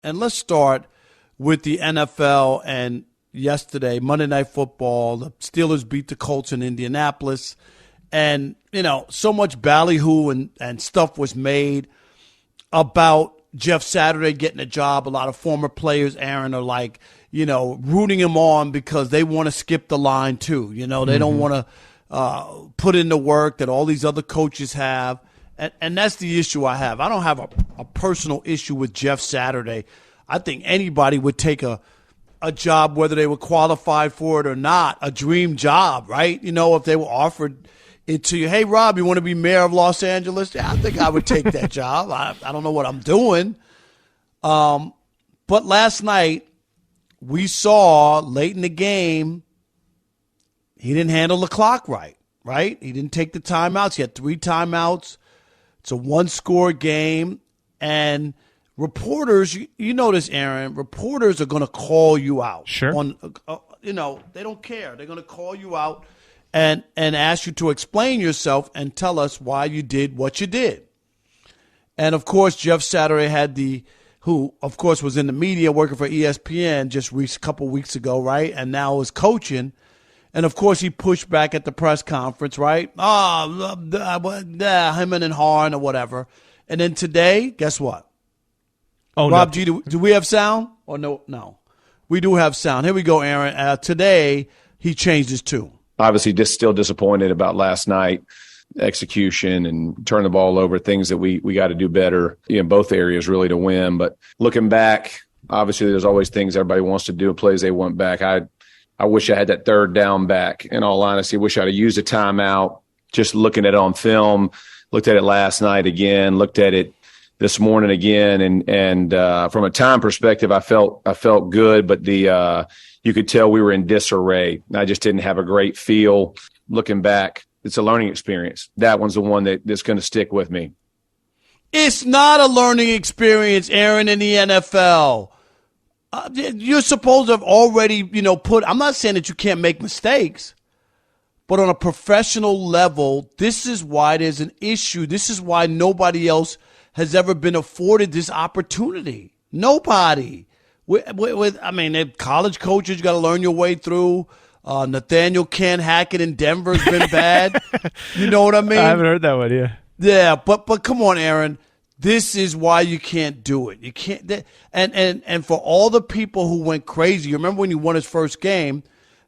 And let's start with the NFL and yesterday, Monday Night Football. The Steelers beat the Colts in Indianapolis. And, so much ballyhoo and stuff was made about Jeff Saturday getting a job. A lot of former players, Aaron, are rooting him on because they want to skip the line too. They don't want to put in the work that all these other coaches have. And that's the issue I have. I don't have a personal issue with Jeff Saturday. I think anybody would take a job, whether they were qualified for it or not, a dream job, right? If they were offered it to you, hey, Rob, you want to be mayor of Los Angeles? Yeah, I think I would take that job. I don't know what I'm doing. But last night, we saw late in the game, he didn't handle the clock right? He didn't take the timeouts. He had 3 timeouts. It's a one-score game, and reporters, you know this, Aaron, reporters are going to call you out. Sure. They don't care. They're going to call you out and ask you to explain yourself and tell us why you did what you did. And, of course, Jeff Saturday who, of course, was in the media working for ESPN just a couple weeks ago, right, and now is coaching. And, of course, he pushed back at the press conference, right? Him and Harn or whatever. And then today, guess what? Oh, Rob no. G, do we have sound? Or no? No. We do have sound. Here we go, Aaron. Today, he changed his tune. Obviously, just still disappointed about last night, execution and turn the ball over, things that we got to do better in both areas really to win. But looking back, obviously, there's always things everybody wants to do, plays they want back. I wish I had that third down back. In all honesty, wish I'd have used a timeout. Just looking at it on film, looked at it last night again, looked at it this morning again, and from a time perspective, I felt good, but you could tell we were in disarray. I just didn't have a great feel. Looking back, it's a learning experience. That one's the one that's going to stick with me. It's not a learning experience, Aaron, in the NFL. You're supposed to have already, I'm not saying that you can't make mistakes, but on a professional level, this is why there's an issue. This is why nobody else has ever been afforded this opportunity. Nobody. College coaches, you got to learn your way through. Nathaniel Ken Hackett in Denver's been bad. You know what I mean? I haven't heard that one, yeah. Yeah, but come on, Aaron. This is why you can't do it. You can't. And for all the people who went crazy, you remember when he won his first game,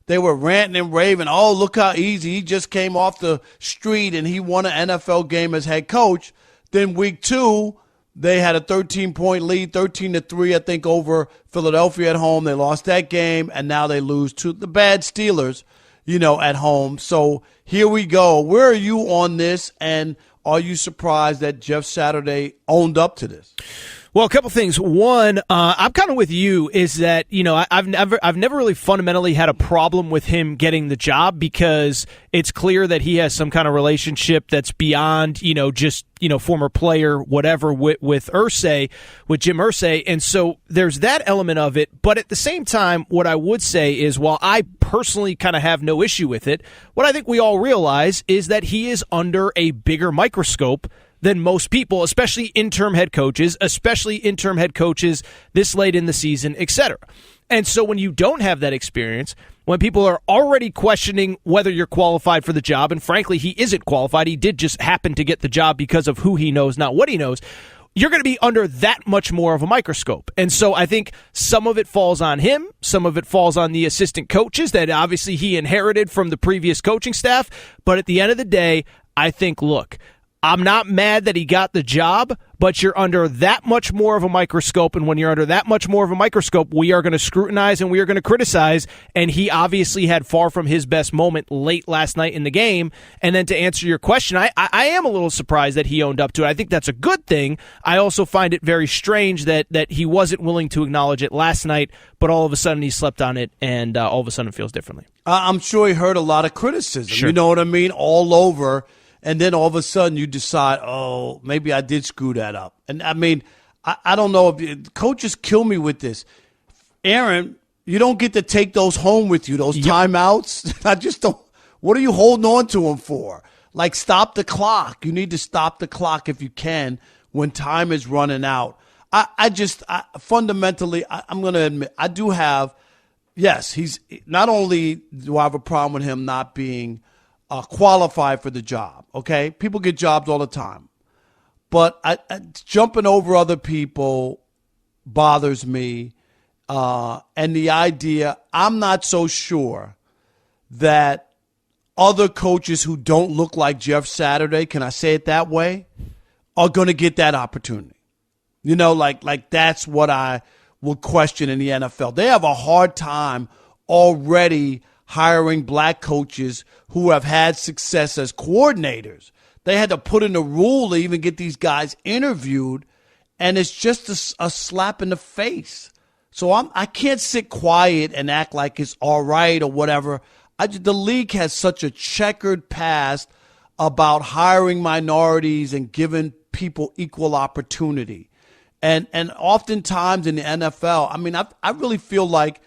they were ranting and raving. Oh, look how easy. He just came off the street and he won an NFL game as head coach. Then week 2, they had a 13-point lead, 13-3, I think, over Philadelphia at home. They lost that game, and now they lose to the bad Steelers, at home. So here we go. Where are you on this, and are you surprised that Jeff Saturday owned up to this? Well, a couple things. One, I'm kind of with you, is that, I've never really fundamentally had a problem with him getting the job because it's clear that he has some kind of relationship that's beyond, just, former player, whatever, with Irsay, with Jim Irsay. And so there's that element of it. But at the same time, what I would say is, while I personally kind of have no issue with it, what I think we all realize is that he is under a bigger microscope than most people, especially interim head coaches, this late in the season, etc. And so when you don't have that experience, when people are already questioning whether you're qualified for the job, and frankly, he isn't qualified, he did just happen to get the job because of who he knows, not what he knows, you're going to be under that much more of a microscope. And so I think some of it falls on him, some of it falls on the assistant coaches that obviously he inherited from the previous coaching staff. But at the end of the day, I think, look, I'm not mad that he got the job, but you're under that much more of a microscope, and when you're under that much more of a microscope, we are going to scrutinize and we are going to criticize, and he obviously had far from his best moment late last night in the game. And then to answer your question, I am a little surprised that he owned up to it. I think that's a good thing. I also find it very strange that he wasn't willing to acknowledge it last night, but all of a sudden he slept on it, and all of a sudden it feels differently. I'm sure he heard a lot of criticism, Sure. You know what I mean, all over. And then all of a sudden you decide, oh, maybe I did screw that up. And I don't know if coaches kill me with this. Aaron, you don't get to take those home with you, those timeouts. I just don't. What are you holding on to them for? Like, stop the clock. You need to stop the clock if you can when time is running out. fundamentally, I'm going to admit, I do have, yes, he's not only do I have a problem with him not being qualified for the job, okay? People get jobs all the time. But jumping over other people bothers me. And the idea, I'm not so sure that other coaches who don't look like Jeff Saturday, can I say it that way, are going to get that opportunity. You know, like that's what I will question in the NFL. They have a hard time already hiring black coaches who have had success as coordinators. They had to put in a rule to even get these guys interviewed, and it's just a slap in the face. So I can't sit quiet and act like it's all right or whatever. The league has such a checkered past about hiring minorities and giving people equal opportunity. And oftentimes in the NFL, I mean, I really feel like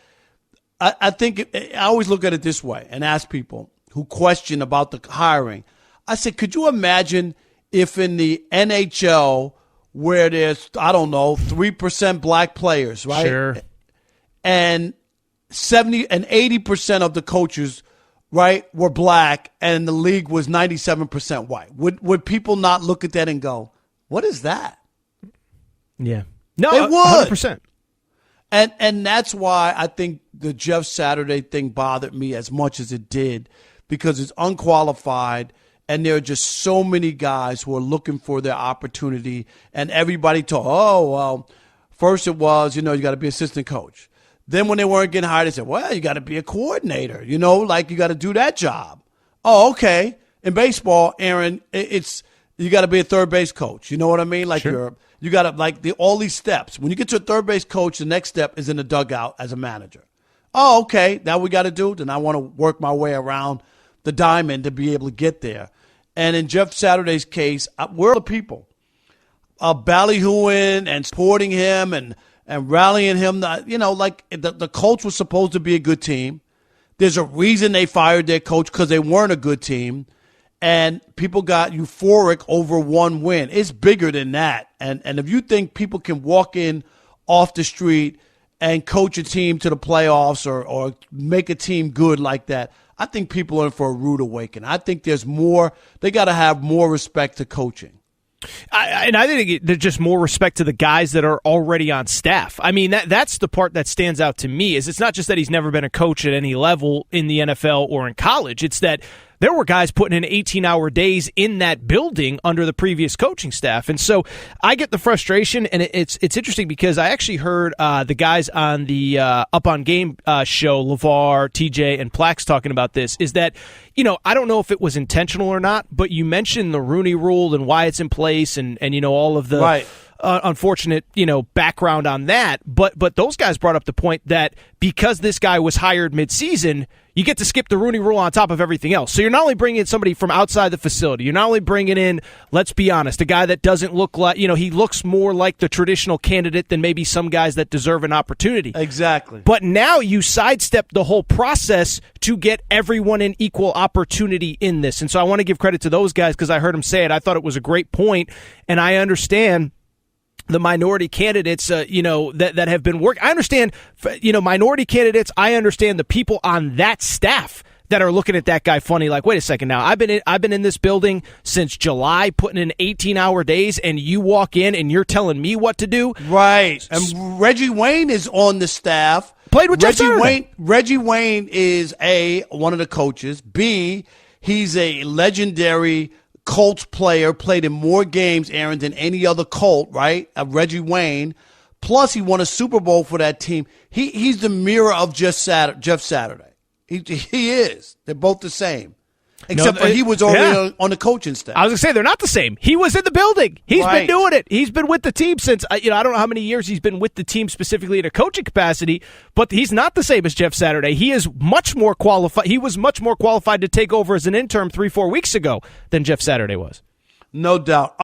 I think I always look at it this way and ask people who question about the hiring. I said, could you imagine if in the NHL where there's, I don't know, 3% black players, right? Sure. And 70 and 80% of the coaches, right, were black, and the league was 97% white. Would people not look at that and go, what is that? Yeah. No, they would. 100%. And that's why I think the Jeff Saturday thing bothered me as much as it did, because it's unqualified. And there are just so many guys who are looking for their opportunity. And everybody told, oh, well, first it was, you got to be assistant coach. Then when they weren't getting hired, they said, well, you got to be a coordinator, you got to do that job. Oh, okay. In baseball, Aaron, you got to be a third base coach. You know what I mean? Like sure. You got to all these steps. When you get to a third base coach, the next step is in the dugout as a manager. Oh, okay. That we got to do. Then I want to work my way around the diamond to be able to get there. And in Jeff Saturday's case, we're the people ballyhooing and supporting him and rallying him. Like the Colts were supposed to be a good team. There's a reason they fired their coach, because they weren't a good team. And people got euphoric over one win. It's bigger than that. And if you think people can walk in off the street and coach a team to the playoffs or make a team good like that, I think people are in for a rude awakening. I think there's more. They got to have more respect to coaching. I think there's just more respect to the guys that are already on staff. I mean, that's the part that stands out to me. Is it's not just that he's never been a coach at any level in the NFL or in college. It's that there were guys putting in 18-hour days in that building under the previous coaching staff. And so I get the frustration, and it's interesting because I actually heard the guys on the Up on Game show, LeVar, TJ, and Plax talking about this, is that, I don't know if it was intentional or not, but you mentioned the Rooney Rule and why it's in place and all of the right. Unfortunate, background on that. But those guys brought up the point that because this guy was hired midseason, you get to skip the Rooney Rule on top of everything else. So you're not only bringing in somebody from outside the facility, you're not only bringing in, let's be honest, a guy that doesn't look like, he looks more like the traditional candidate than maybe some guys that deserve an opportunity. Exactly. But now you sidestep the whole process to get everyone an equal opportunity in this. And so I want to give credit to those guys because I heard him say it. I thought it was a great point, and I understand the minority candidates, that have been working. I understand, minority candidates. I understand the people on that staff that are looking at that guy funny, like, wait a second now. I've been in this building since July, putting in 18-hour days, and you walk in and you're telling me what to do. Right. And Reggie Wayne is on the staff. Played with Jeff Saturday. Reggie Wayne is one of the coaches. B, he's a legendary Colts player, played in more games, Aaron, than any other Colt, right? Reggie Wayne. Plus, he won a Super Bowl for that team. He's the mirror of Jeff Saturday. He is. They're both the same. Except for he was already on the coaching staff. I was going to say, they're not the same. He was in the building. He's been doing it. He's been with the team since, I don't know how many years he's been with the team specifically in a coaching capacity, but he's not the same as Jeff Saturday. He is much more qualified. He was much more qualified to take over as an intern 3-4 weeks ago than Jeff Saturday was. No doubt.